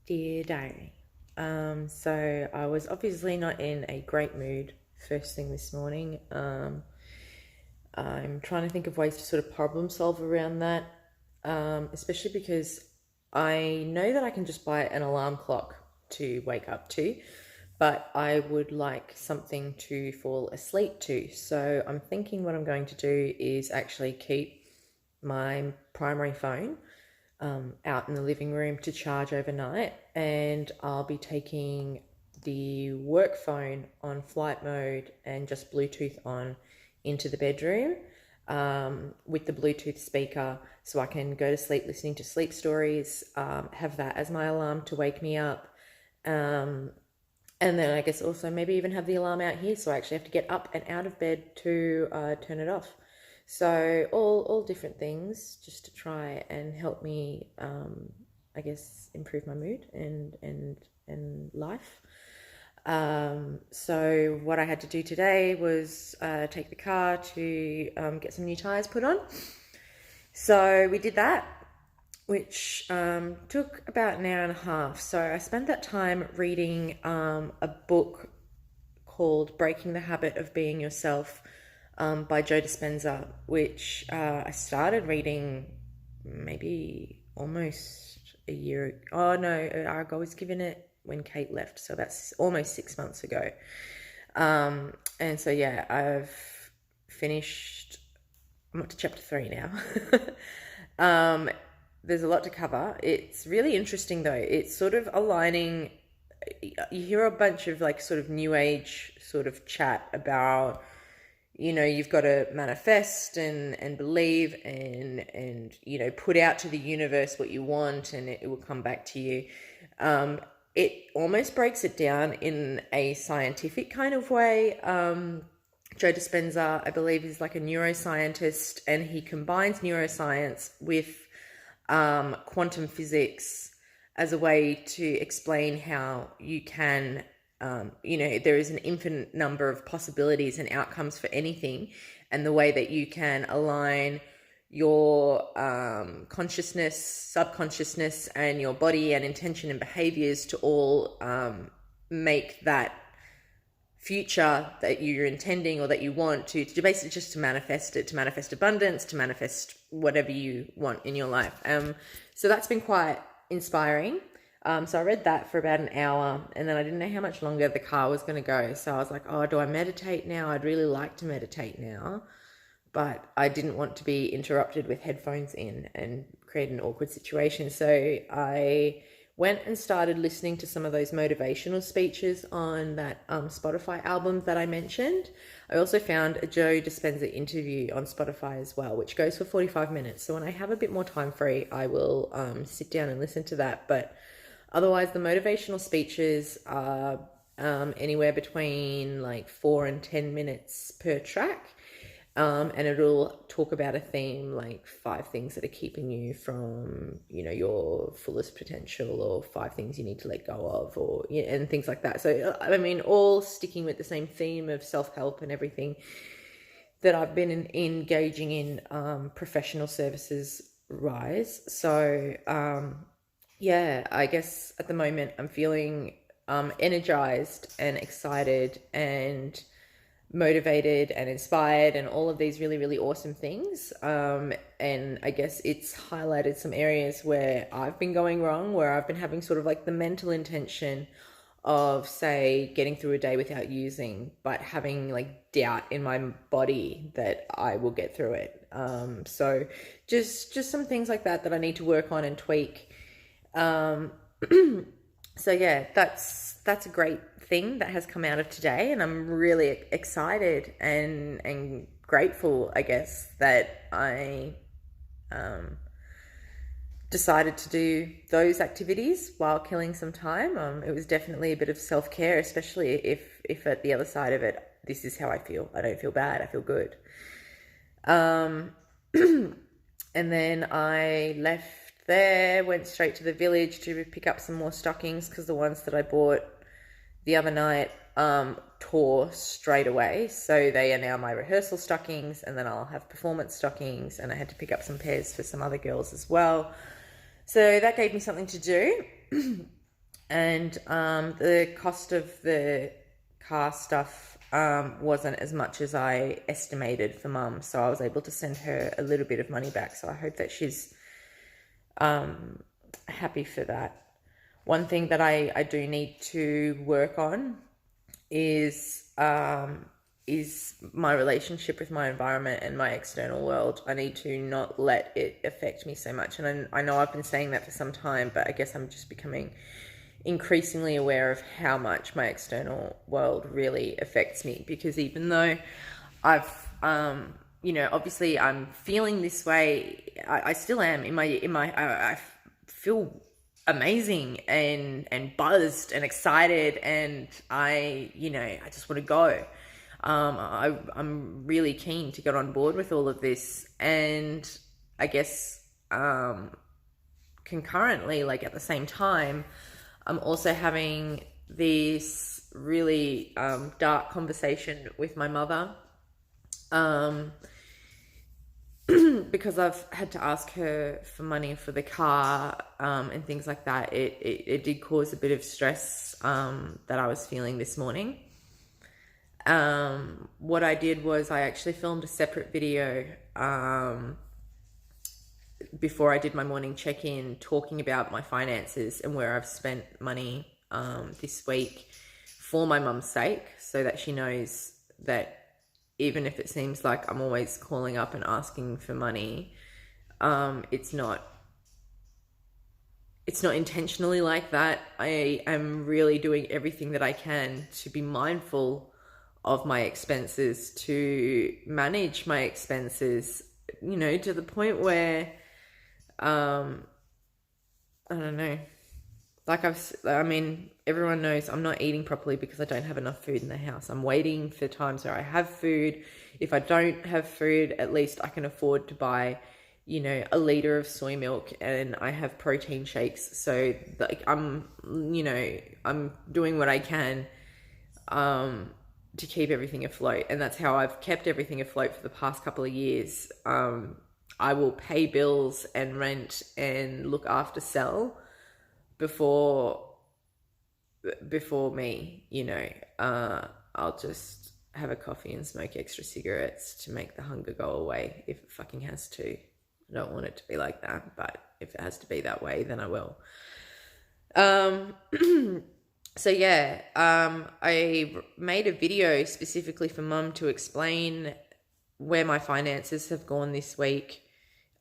Dear Diary. So I was obviously not in a great mood first thing this morning. I'm trying to think of ways to sort of problem solve around that, especially because I know that I can just buy an alarm clock to wake up to, but I would like something to fall asleep to. So I'm thinking what I'm going to do is actually keep my primary phone out in the living room to charge overnight, and I'll be taking the work phone on flight mode and just Bluetooth on into the bedroom with the Bluetooth speaker, so I can go to sleep listening to sleep stories, have that as my alarm to wake me up. And then I guess also maybe even have the alarm out here, so I actually have to get up and out of bed to turn it off. So all different things just to try and help me, I guess, improve my mood and life. So what I had to do today was take the car to get some new tires put on. So we did that, which took about an hour and a half. So I spent that time reading a book called Breaking the Habit of Being Yourself by Joe Dispenza, which I started reading maybe almost a year. Oh no, I was given it when Kate left, so that's almost 6 months ago. And so yeah, I've finished. I'm up to chapter 3 now. There's a lot to cover. It's really interesting though. It's sort of aligning. You hear a bunch of like sort of new age sort of chat about, you've got to manifest and believe and put out to the universe what you want, and it will come back to you. It almost breaks it down in a scientific kind of way. Joe Dispenza, I believe, is like a neuroscientist, and he combines neuroscience with quantum physics as a way to explain how you can, there is an infinite number of possibilities and outcomes for anything, and the way that you can align your consciousness, subconsciousness, and your body and intention and behaviors to all make that future that you're intending or that you want to basically just to manifest it, to manifest abundance, to manifest whatever you want in your life. So that's been quite inspiring. So I read that for about an hour, and then I didn't know how much longer the car was going to go. So I was like, oh, do I meditate now? I'd really like to meditate now, but I didn't want to be interrupted with headphones in and create an awkward situation. So I went and started listening to some of those motivational speeches on that Spotify album that I mentioned. I also found a Joe Dispenza interview on Spotify as well, which goes for 45 minutes. So when I have a bit more time free, I will sit down and listen to that. But otherwise, the motivational speeches are anywhere between like 4 and 10 minutes per track. And it'll talk about a theme, like 5 things that are keeping you from, your fullest potential, or 5 things you need to let go of, or and things like that. So, I mean, all sticking with the same theme of self-help and everything that I've been engaging in professional services rise. So, yeah, I guess at the moment I'm feeling energized and excited and motivated and inspired and all of these really, really awesome things. And I guess it's highlighted some areas where I've been going wrong, where I've been having sort of like the mental intention of, say, getting through a day without using, but having like doubt in my body that I will get through it. So just some things like that I need to work on and tweak. So yeah, that's a great thing that has come out of today, and I'm really excited and grateful, I guess, that I decided to do those activities while killing some time. It was definitely a bit of self-care, especially if at the other side of it, this is how I feel. I don't feel bad, I feel good. And then I left there, went straight to the village to pick up some more stockings, because the ones that I bought the other night tore straight away. So they are now my rehearsal stockings, and then I'll have performance stockings, and I had to pick up some pairs for some other girls as well. So that gave me something to do. And the cost of the car stuff wasn't as much as I estimated for mum, so I was able to send her a little bit of money back. So I hope that she's happy for that. One thing that I do need to work on is my relationship with my environment and my external world. I need to not let it affect me so much. And I know I've been saying that for some time, but I guess I'm just becoming increasingly aware of how much my external world really affects me. Because even though I've, obviously I'm feeling this way, I still am I feel amazing and buzzed and excited, and I just want to go. I'm really keen to get on board with all of this, and I guess concurrently, like at the same time, I'm also having this really dark conversation with my mother, because I've had to ask her for money for the car and things like that. It did cause a bit of stress that I was feeling this morning. What I did was I actually filmed a separate video before I did my morning check-in, talking about my finances and where I've spent money this week for my mum's sake, so that she knows that even if it seems like I'm always calling up and asking for money, it's not intentionally like that. I am really doing everything that I can to be mindful of my expenses, to manage my expenses, to the point where, I don't know, like everyone knows I'm not eating properly because I don't have enough food in the house. I'm waiting for times where I have food. If I don't have food, at least I can afford to buy, a liter of soy milk, and I have protein shakes. So like I'm doing what I can to keep everything afloat. And that's how I've kept everything afloat for the past couple of years. I will pay bills and rent and look after Sel before me, I'll just have a coffee and smoke extra cigarettes to make the hunger go away if it fucking has to. I don't want it to be like that, but if it has to be that way, then I will. So yeah, I made a video specifically for mum to explain where my finances have gone this week.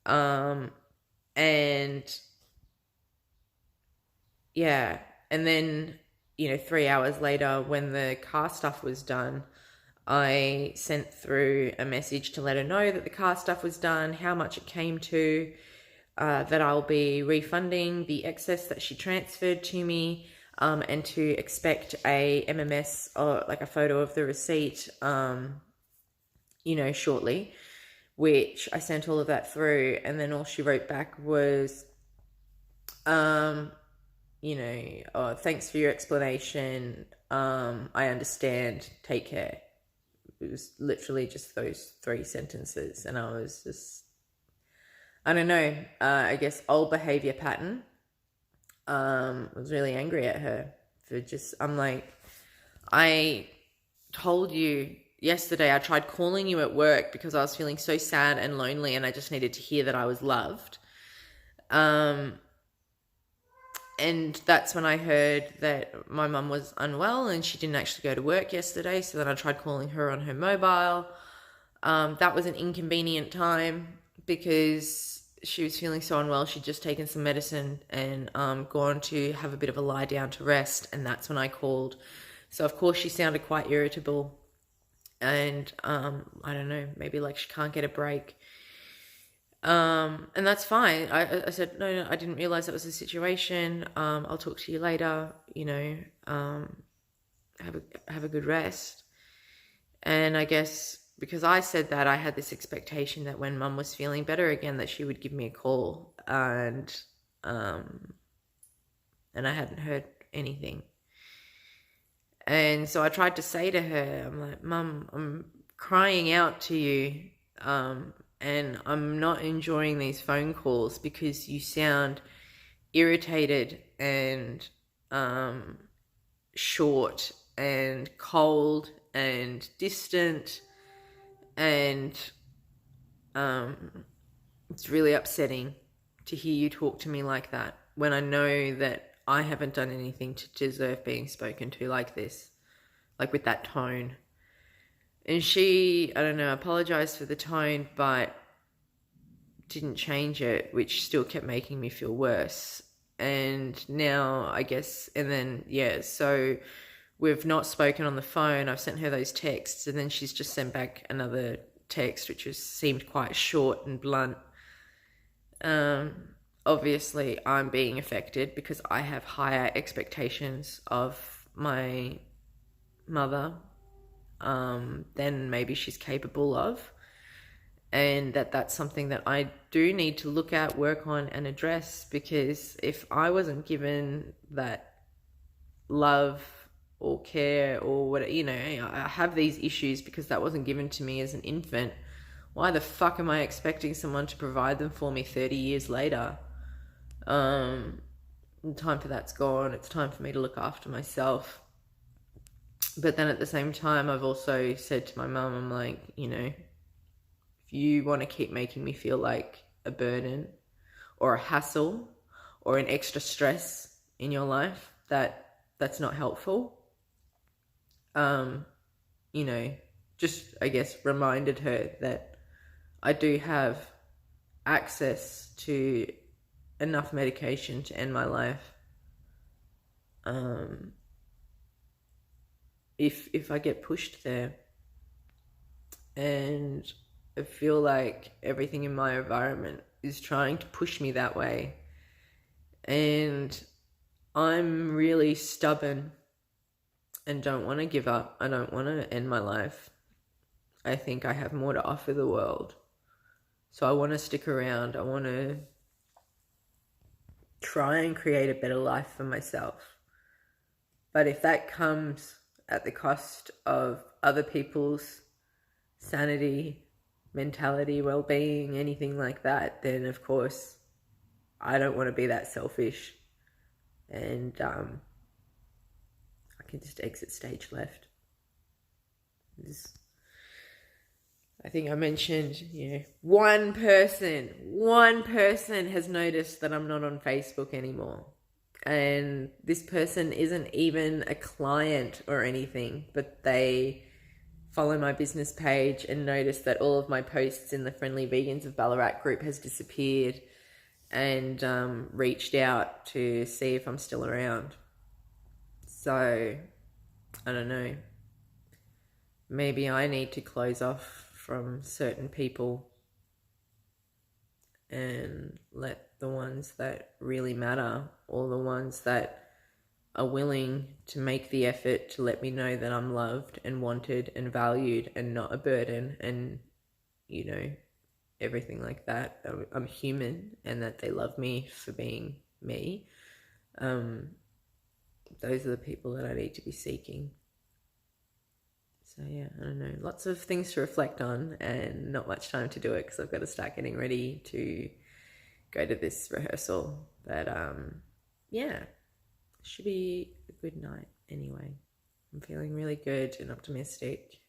And yeah, and then, 3 hours later, when the car stuff was done, I sent through a message to let her know that the car stuff was done, how much it came to, that I'll be refunding the excess that she transferred to me, and to expect a MMS, or like a photo of the receipt, shortly, which I sent all of that through. And then all she wrote back was, oh, thanks for your explanation. I understand. Take care. It was literally just those 3 sentences. And I was just, I don't know, I guess old behavior pattern. Was really angry at her for just, I'm like, I told you yesterday, I tried calling you at work because I was feeling so sad and lonely, and I just needed to hear that I was loved. And that's when I heard that my mum was unwell and she didn't actually go to work yesterday. So then I tried calling her on her mobile. That was an inconvenient time because she was feeling so unwell. She'd just taken some medicine and gone to have a bit of a lie down to rest. And that's when I called. So of course she sounded quite irritable. And I don't know, maybe like she can't get a break. And that's fine. I said, no, I didn't realize that was the situation. I'll talk to you later, have a good rest. And I guess because I said that, I had this expectation that when mum was feeling better again, that she would give me a call, and I hadn't heard anything. And so I tried to say to her, I'm like, Mum, I'm crying out to you, and I'm not enjoying these phone calls because you sound irritated and short and cold and distant, and it's really upsetting to hear you talk to me like that when I know that I haven't done anything to deserve being spoken to like this, like with that tone. And she, I don't know, apologized for the tone, but didn't change it, which still kept making me feel worse. And now I guess, and then, yeah, so we've not spoken on the phone. I've sent her those texts, and then she's just sent back another text, which seemed quite short and blunt. Obviously, I'm being affected because I have higher expectations of my mother than maybe she's capable of. And that's something that I do need to look at, work on, and address, because if I wasn't given that love or care or what, I have these issues because that wasn't given to me as an infant. Why the fuck am I expecting someone to provide them for me 30 years later? The time for that's gone. It's time for me to look after myself. But then at the same time, I've also said to my mum, I'm like, if you want to keep making me feel like a burden or a hassle or an extra stress in your life, that's not helpful. Just, I guess, reminded her that I do have access to enough medication to end my life. If I get pushed there. And I feel like everything in my environment is trying to push me that way. And I'm really stubborn and don't want to give up. I don't want to end my life. I think I have more to offer the world. So I want to stick around. I want to try and create a better life for myself. But if that comes at the cost of other people's sanity, mentality, well-being, anything like that, then of course I don't want to be that selfish. And I can just exit stage left. I think I mentioned, one person has noticed that I'm not on Facebook anymore. And this person isn't even a client or anything, but they follow my business page and notice that all of my posts in the Friendly Vegans of Ballarat group has disappeared, and reached out to see if I'm still around. So, I don't know. Maybe I need to close off from certain people and let the ones that really matter, or the ones that are willing to make the effort to let me know that I'm loved and wanted and valued and not a burden, and everything like that. I'm human, and that they love me for being me. Those are the people that I need to be seeking. So yeah, I don't know. Lots of things to reflect on, and not much time to do it because I've got to start getting ready to go to this rehearsal. But yeah, should be a good night anyway. I'm feeling really good and optimistic.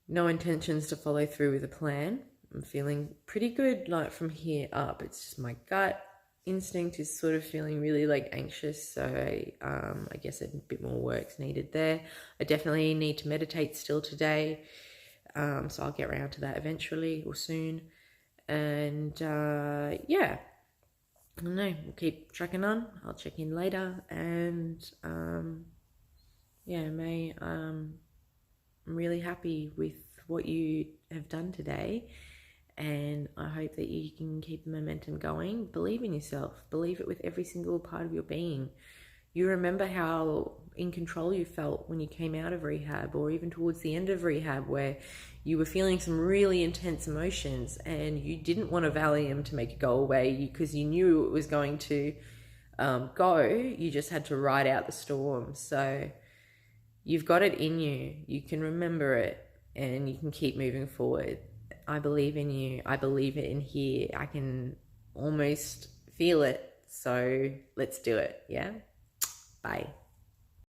No intentions to follow through with a plan. I'm feeling pretty good, like from here up. It's just my gut instinct is sort of feeling really anxious. So I guess a bit more work's needed there. I definitely need to meditate still today. So I'll get around to that eventually or soon. And yeah, I don't know, we'll keep tracking on. I'll check in later. And yeah, May, I'm really happy with what you have done today. And I hope that you can keep the momentum going. Believe in yourself. Believe it with every single part of your being. You remember how in control you felt when you came out of rehab, or even towards the end of rehab, where you were feeling some really intense emotions and you didn't want a Valium to make it go away because you knew it was going to go. You just had to ride out the storm. So you've got it in you. You can remember it and you can keep moving forward. I believe in you. I believe it in here. I can almost feel it So let's do it. Yeah. Bye.